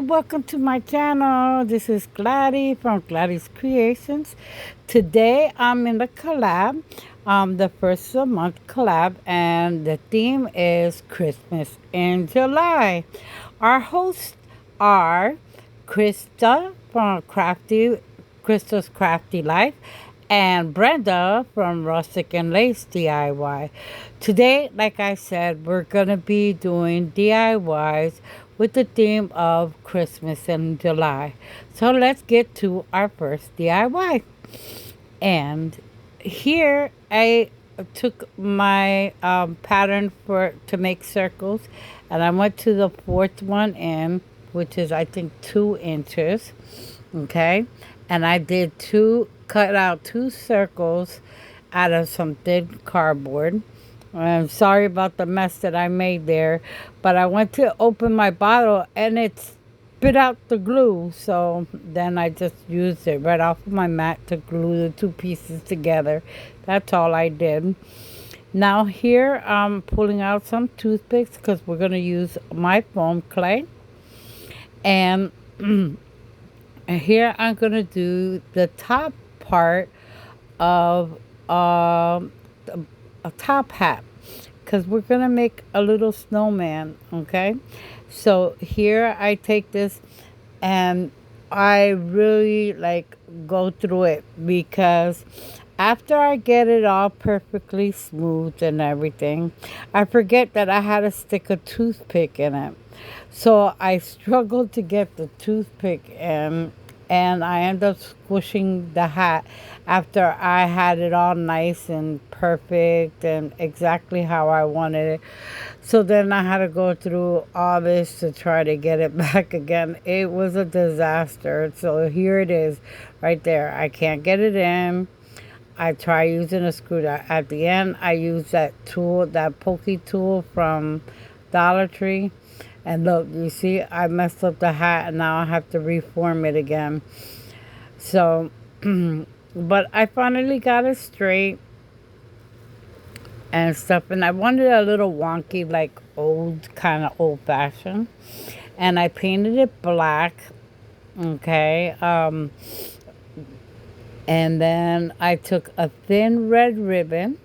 welcome to my channel. This is Gladys from Gladys Creations. Today I'm in the collab, the first of the month collab, and the theme is Christmas in July. Our hosts are Krista from Krista's Crafty Life and Brenda from Rustic and Lace DIY. Today, like I said, we're going to be doing DIYs with the theme of Christmas in July. So let's get to our first DIY. And here I took my pattern to make circles, and I went to the fourth one in, which is I think 2 inches. Okay, and I did cut out 2 circles out of some thin cardboard. I'm sorry about the mess that I made there, but I went to open my bottle and it spit out the glue. So then I just used it right off of my mat to glue the 2 pieces together. That's all I did. Now here I'm pulling out some toothpicks because we're going to use my foam clay. And here I'm going to do the top part of a top hat, because we're going to make a little snowman. Okay, so here I take this and I really go through it, because after I get it all perfectly smooth and everything, I forget that I had to stick a toothpick in it. So I struggled to get the toothpick in, and I end up squishing the hat after I had it all nice and perfect and exactly how I wanted it. So then I had to go through all this to try to get it back again. It was a disaster. So here it is right there. I can't get it in. I try using a screwdriver. At the end, I use that tool, that pokey tool from Dollar Tree. And look, you see, I messed up the hat, and now I have to reform it again. So, but I finally got it straight and stuff. And I wanted a little wonky, kind of old-fashioned. And I painted it black, okay? And then I took a thin red ribbon,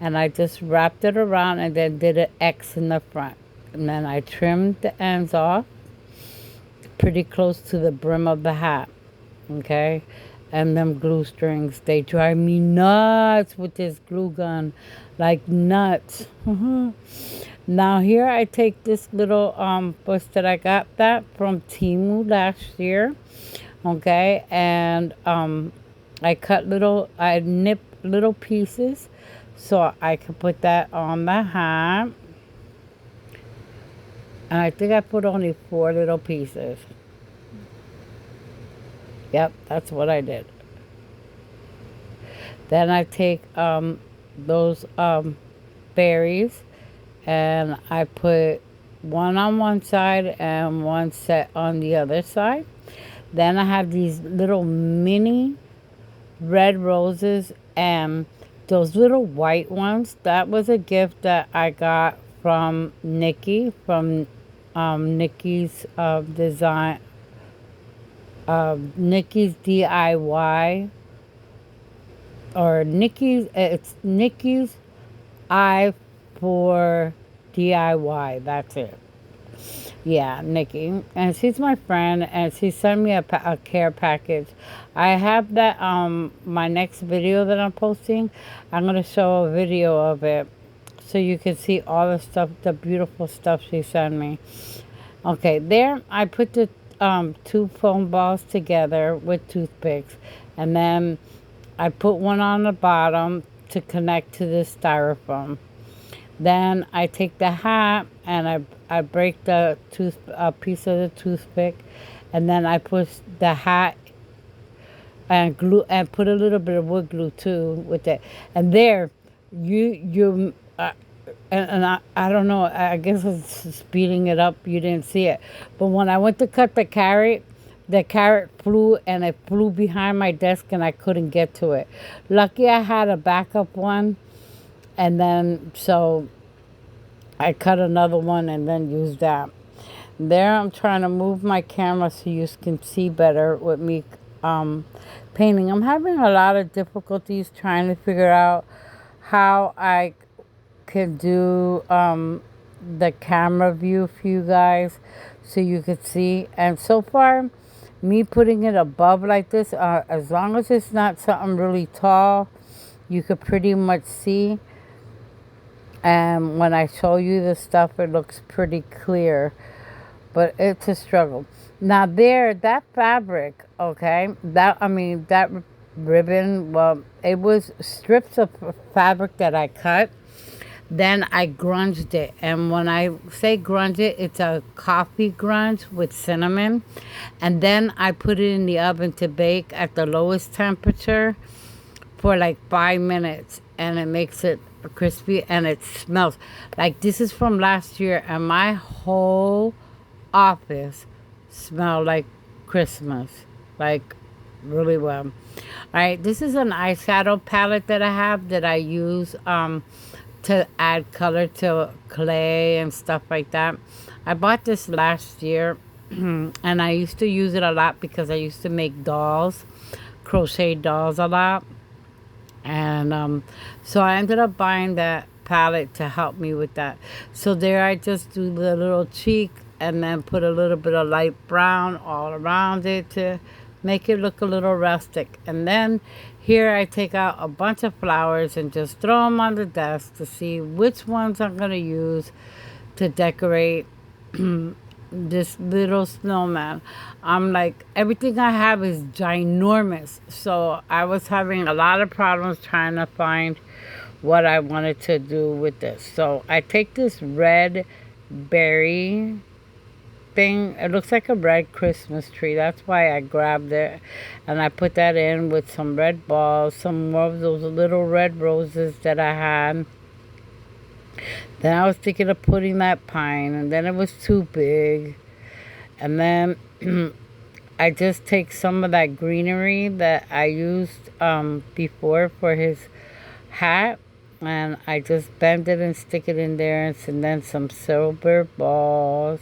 and I just wrapped it around and then did an X in the front. And then I trimmed the ends off pretty close to the brim of the hat. Okay? And them glue strings, they drive me nuts with this glue gun. Like nuts. Now here I take this little bush that I got that from Temu last year. Okay? And I nip little pieces so I can put that on the hat. And I think I put only 4 little pieces. Yep, that's what I did. Then I take those berries, and I put one on one side and one set on the other side. Then I have these little mini red roses, and those little white ones, that was a gift that I got from Nikki, from Nikki's design, Nikki's DIY, or it's Nikki's Eye for DIY. That's it. Yeah, Nikki, and she's my friend, and she sent me a care package. I have that my next video that I'm posting. I'm gonna show a video of it, so you can see all the stuff, the beautiful stuff she sent me. Okay, there I put the 2 foam balls together with toothpicks, and then I put one on the bottom to connect to the styrofoam. Then I take the hat and I break the piece of the toothpick, and then I push the hat and glue and put a little bit of wood glue too with it. And there, and I don't know, I guess it's speeding it up. You didn't see it. But when I went to cut the carrot flew, and it flew behind my desk, and I couldn't get to it. Lucky I had a backup one. And then, so I cut another one and then used that. There I'm trying to move my camera so you can see better with me um, painting. I'm having a lot of difficulties trying to figure out how I could do the camera view for you guys so you could see. And so far, me putting it above like this, as long as it's not something really tall, you could pretty much see. And when I show you the stuff, it looks pretty clear, but it's a struggle. Now there, that fabric, okay, that ribbon, well, it was strips of fabric that I cut. Then I grunged it. And when I say grunge it, it's a coffee grunge with cinnamon. And then I put it in the oven to bake at the lowest temperature for like 5 minutes. And it makes it crispy and it smells. Like this is from last year and my whole office smelled like Christmas. Like really well. All right, this is an eyeshadow palette that I have that I use to add color to clay and stuff like that. I bought this last year and I used to use it a lot because I used to make dolls, crochet dolls a lot. And so I ended up buying that palette to help me with that. So there I just do the little cheek and then put a little bit of light brown all around it to make it look a little rustic. And then here I take out a bunch of flowers and just throw them on the desk to see which ones I'm going to use to decorate this little snowman. I'm like, everything I have is ginormous. So I was having a lot of problems trying to find what I wanted to do with this. So I take this red berry thing. It looks like a red Christmas tree. That's why I grabbed it. And I put that in with some red balls, some more of those little red roses that I had. Then I was thinking of putting that pine, and then it was too big. And then I just take some of that greenery that I used before for his hat, and I just bend it and stick it in there, and then some silver balls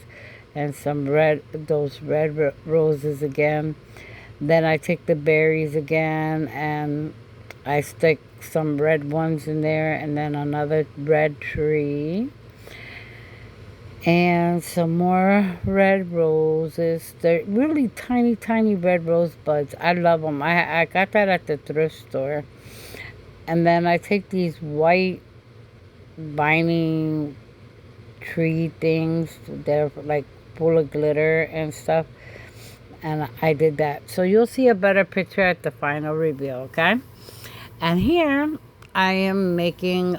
and some those red roses again. Then I take the berries again and I stick some red ones in there, and then another red tree and some more red roses. They're really tiny, tiny red rose buds. I love them. I got that at the thrift store. And then I take these white vining tree things. They're like full of glitter and stuff. And I did that. So you'll see a better picture at the final reveal, okay? And here I am making,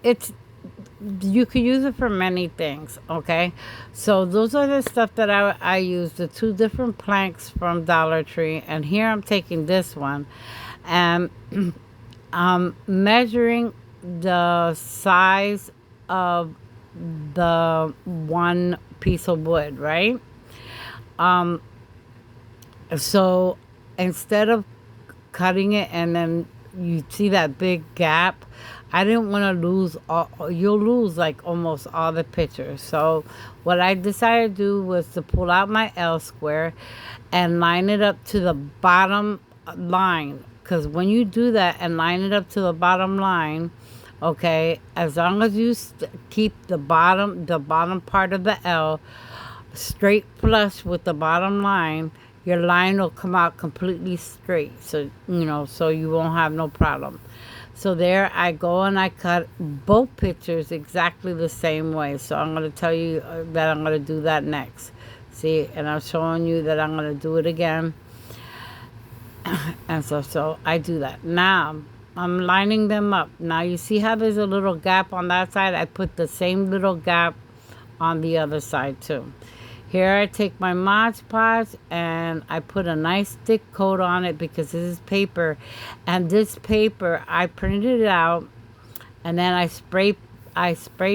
it's, you could use it for many things, okay? So those are the stuff that I use, the two different planks from Dollar Tree. And here I'm taking this one and I'm measuring the size of the one piece of wood, right? So instead of cutting it and then you see that big gap, I didn't want to lose you'll lose like almost all the pictures. So what I decided to do was to pull out my L square and line it up to the bottom line. Because when you do that and line it up to the bottom line, okay, as long as you keep the bottom part of the L straight flush with the bottom line, your line will come out completely straight. So, so you won't have no problem. So there I go and I cut both pictures exactly the same way. So I'm going to tell you that I'm going to do that next. See, and I'm showing you that I'm going to do it again. And so I do that. Now I'm lining them up. Now you see how there's a little gap on that side? I put the same little gap on the other side too. Here I take my Mod Podge and I put a nice thick coat on it because this is paper. And this paper, I printed it out and then I spray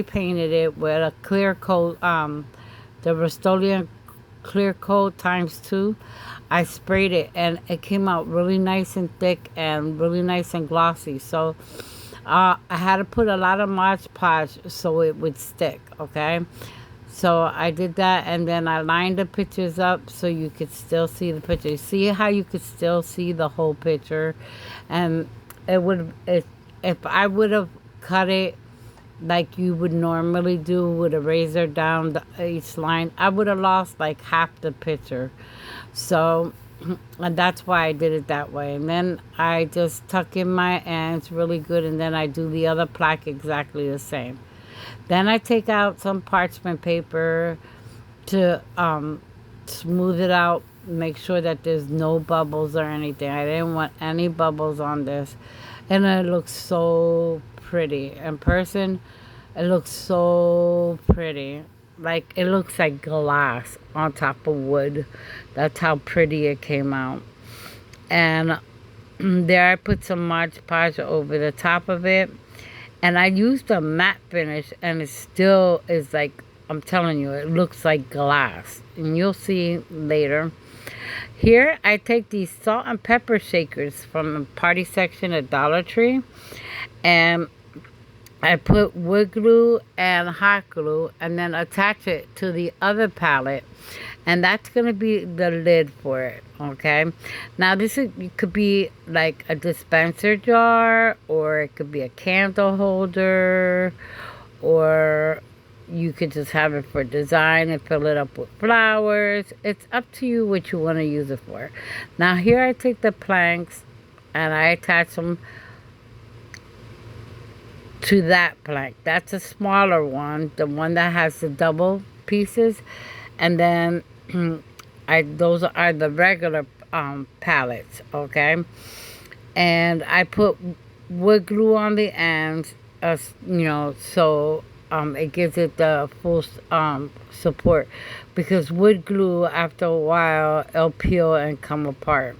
painted it with a clear coat, the Rust-Oleum clear coat ×2. I sprayed it and it came out really nice and thick and really nice and glossy. So I had to put a lot of Mod Podge so it would stick, okay? So I did that, and then I lined the pictures up so you could still see the picture. See how you could still see the whole picture? And it would, if I would have cut it like you would normally do with a razor down each line, I would have lost like half the picture. So, and that's why I did it that way. And then I just tuck in my ends really good, and then I do the other plaque exactly the same. Then I take out some parchment paper to smooth it out, make sure that there's no bubbles or anything. I didn't want any bubbles on this. And it looks so pretty. In person, it looks so pretty. Like, it looks like glass on top of wood. That's how pretty it came out. And there I put some Mod Podge over the top of it. And I used a matte finish, and it still is like, I'm telling you, it looks like glass. And you'll see later. Here, I take these salt and pepper shakers from the party section at Dollar Tree. And I put wood glue and hot glue, and then attach it to the other palette. And that's going to be the lid for it, okay? Now, it could be like a dispenser jar, or it could be a candle holder, or you could just have it for design and fill it up with flowers. It's up to you what you want to use it for. Now, here I take the planks, and I attach them to that plank. That's a smaller one, the one that has the double pieces. And then those are the regular palettes, okay? And I put wood glue on the ends, so it gives it the full support. Because wood glue, after a while, it'll peel and come apart,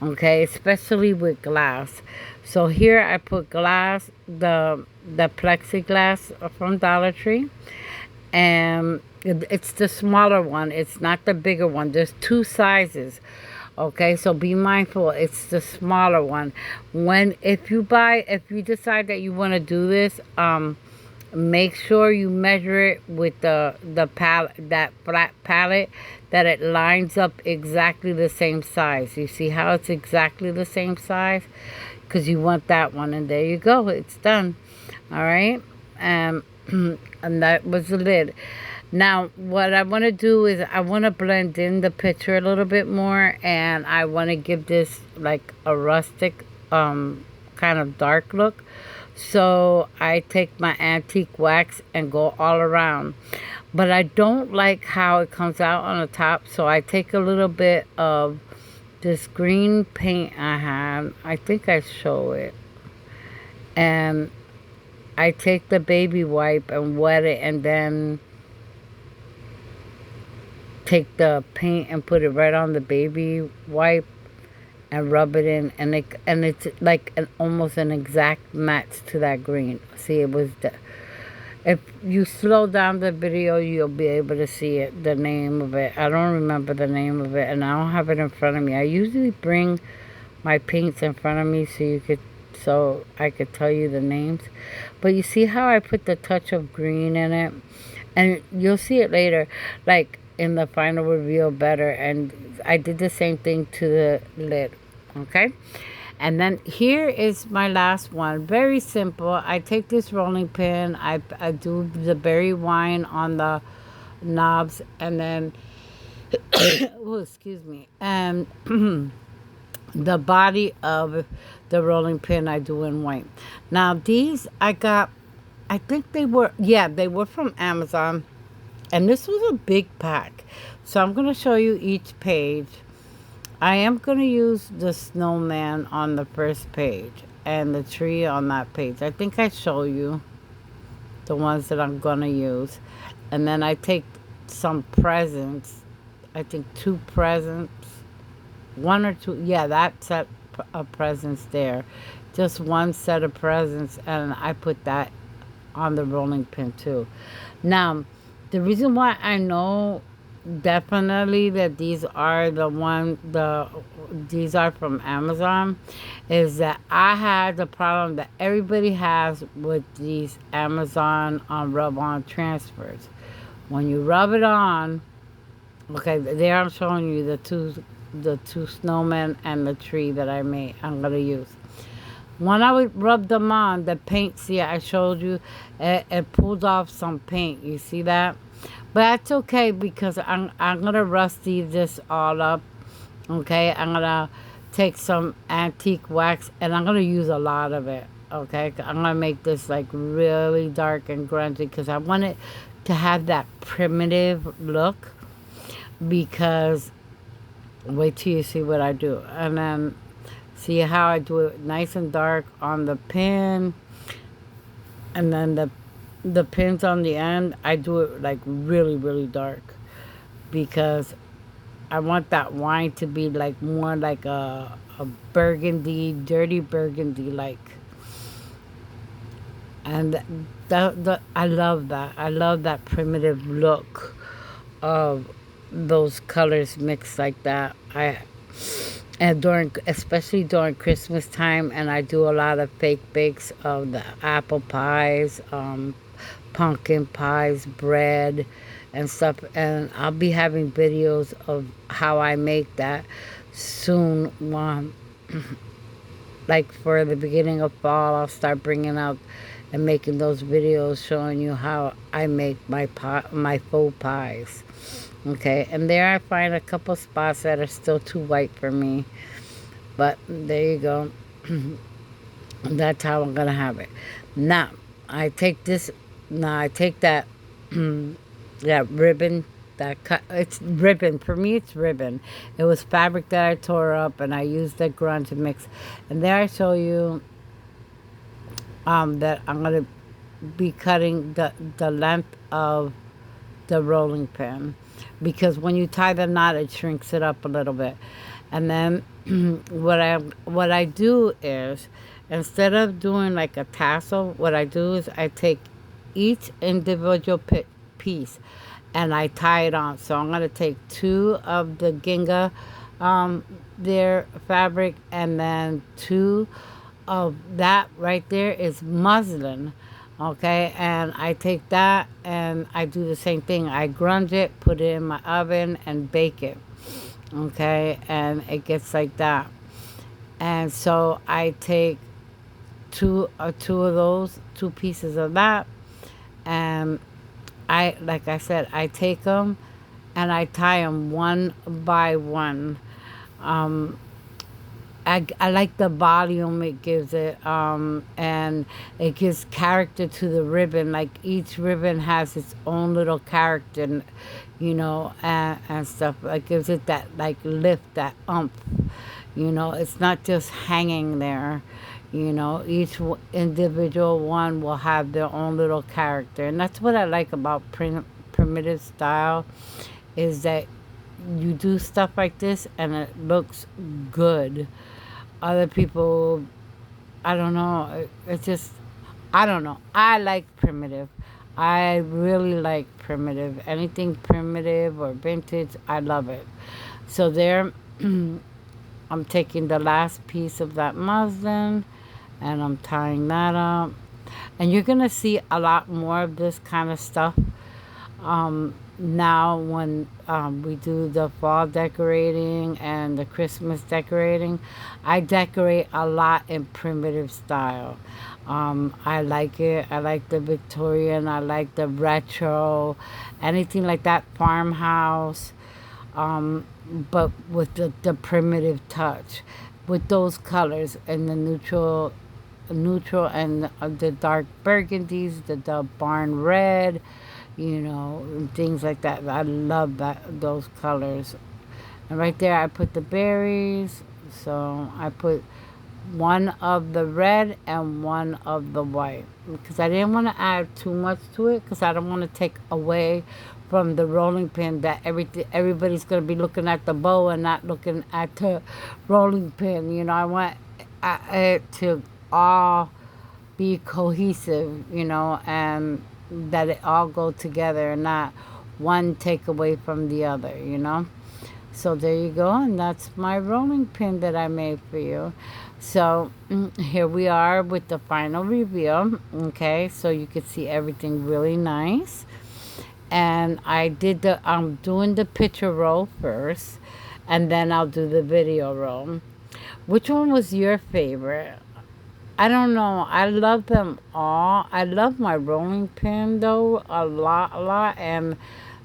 okay? Especially with glass. So here I put glass, the plexiglass from Dollar Tree. And it's the smaller one. It's not the bigger one. There's two sizes. Okay, so be mindful. It's the smaller one. If you decide that you want to do this, make sure you measure it with the palette, that flat palette, that it lines up exactly the same size. You see how it's exactly the same size? Because you want that one, and there you go. It's done. All right, and that was the lid. Now, what I want to do is I want to blend in the picture a little bit more, and I want to give this like a rustic kind of dark look. So I take my antique wax and go all around. But I don't like how it comes out on the top, so I take a little bit of this green paint I have. I think I show it. And I take the baby wipe and wet it, and then take the paint and put it right on the baby wipe and rub it in, and it's like almost an exact match to that green. See, if you slow down the video, you'll be able to see it, the name of it. I don't remember the name of it, and I don't have it in front of me. I usually bring my paints in front of me so I could tell you the names. But you see how I put the touch of green in it? And you'll see it later, like in the final reveal better. And I did the same thing to the lid, okay? And then here is my last one. Very simple. I take this rolling pin. I do the berry wine on the knobs. And then, oh, excuse me. And the body of the rolling pin I do in white. Now, these I got, I think they were from Amazon. And this was a big pack. So I'm going to show you each page. I am going to use the snowman on the first page and the tree on that page. I think I show you the ones that I'm going to use. And then I take some presents. I think 2 presents. 1 or 2. Yeah, that set of presents there. Just 1 set of presents. And I put that on the rolling pin too. Now, the reason why I know definitely that these are from Amazon, is that I had the problem that everybody has with these Amazon rub-on transfers. When you rub it on, okay, there I'm showing you the two snowmen and the tree that I'm gonna use. When I would rub them on, the paint, see, I showed you, it pulled off some paint. You see that? But that's okay because I'm gonna rusty this all up. Okay, I'm gonna take some antique wax and I'm gonna use a lot of it. Okay, I'm gonna make this like really dark and grungy because I want it to have that primitive look. Because wait till you see what I do, and then see how I do it nice and dark on the pin, and then the pins on the end, I do it like really, really dark because I want that wine to be like more like a burgundy, dirty burgundy like. And I love that. I love that primitive look of those colors mixed like that. And during, especially during Christmas time, and I do a lot of fake bakes of the apple pies, pumpkin pies, bread, and stuff. And I'll be having videos of how I make that soon. Like for the beginning of fall, I'll start bringing out and making those videos showing you how I make my faux pies. Okay, and there I find a couple spots that are still too white for me, but there you go. That's how I'm gonna have it. Now I take this. Now I take that that ribbon. That cut, it's ribbon. For me, it's ribbon. It was fabric that I tore up, and I used that grunge mix. And there I show you that I'm gonna be cutting the length of the rolling pin, because when you tie the knot, it shrinks it up a little bit. And then what I do is, instead of doing like a tassel, what I do is I take each individual piece and I tie it on. So I'm gonna take two of the gingham, their fabric, and then two of that right there is muslin. Okay, and I take that and I do the same thing. I grunge it, put it in my oven, and bake it. Okay, and it gets like that. And so I take two of those, two pieces of that, and like I said, I take them and I tie them one by one. Um, I like the volume it gives it, and it gives character to the ribbon. Like each ribbon has its own little character, and stuff. Like gives it that like lift, that umph. It's not just hanging there. Each individual one will have their own little character, and that's what I like about primitive style, is that you do stuff like this and it looks good. Other people, I don't know, it's just, I don't know. I like primitive. I really like primitive. Anything primitive or vintage, I love it. So there, I'm taking the last piece of that muslin and I'm tying that up. And you're going to see a lot more of this kind of stuff now when we do the fall decorating and the Christmas decorating. I decorate a lot in primitive style. I like it. I like the Victorian. I like the retro, anything like that, farmhouse, but with the primitive touch, with those colors and the neutral and the dark burgundies, the barn red, and things like that. I love those colors. And right there, I put the berries. So I put one of the red and one of the white, because I didn't want to add too much to it, because I don't want to take away from the rolling pin that everybody's going to be looking at the bow and not looking at the rolling pin. I want it to all be cohesive, and that it all go together and not one take away from the other, you know. So there you go, and that's my rolling pin that I made for you. So here we are with the final reveal. Okay, so you can see everything really nice. And I did the I'm doing the picture roll first, and then I'll do the video roll. Which one was your favorite? I don't know. I love them all. I love my rolling pin though a lot, and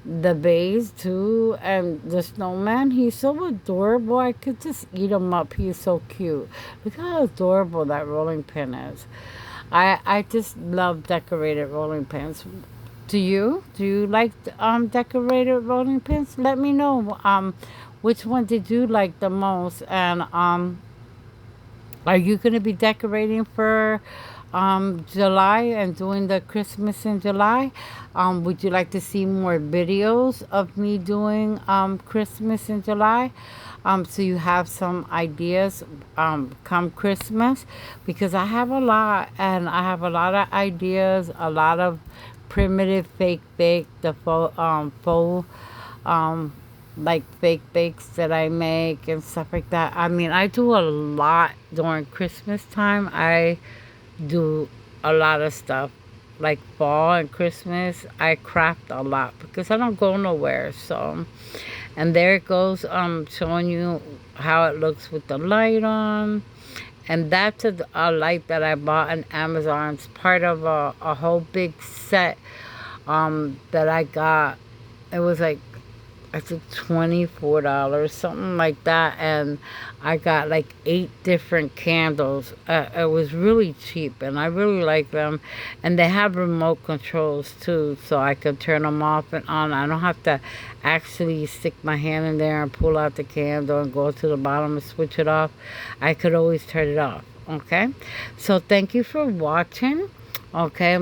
the vase too, and the snowman. He's so adorable. I could just eat him up. He's so cute. Look how adorable that rolling pin is. I just love decorated rolling pins. Do you? Do you like decorated rolling pins? Let me know. Which one did you like the most? And are you going to be decorating for July and doing the Christmas in July? Would you like to see more videos of me doing Christmas in July? So you have some ideas come Christmas, because I have a lot, and I have a lot of ideas, a lot of primitive fake bake, the faux um, like fake bakes that I make and stuff like that. I mean, I do a lot during Christmas time. I do a lot of stuff like fall and Christmas. I craft a lot because I don't go nowhere. So, and there it goes, showing you how it looks with the light on. And that's a light that I bought on Amazon. It's part of a whole big set that I got. It was like, I think $24, something like that, and I got like 8 different candles. It was really cheap, and I really like them. And they have remote controls too, so I can turn them off and on. I don't have to actually stick my hand in there and pull out the candle and go to the bottom and switch it off. I could always turn it off. Okay, so thank you for watching. Okay,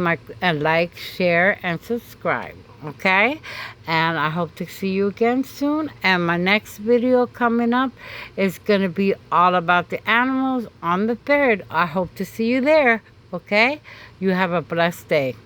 and like, share, and subscribe. Okay, and I hope to see you again soon. And my next video coming up is going to be all about the animals on the 3rd. I hope to see you there. Okay, you have a blessed day.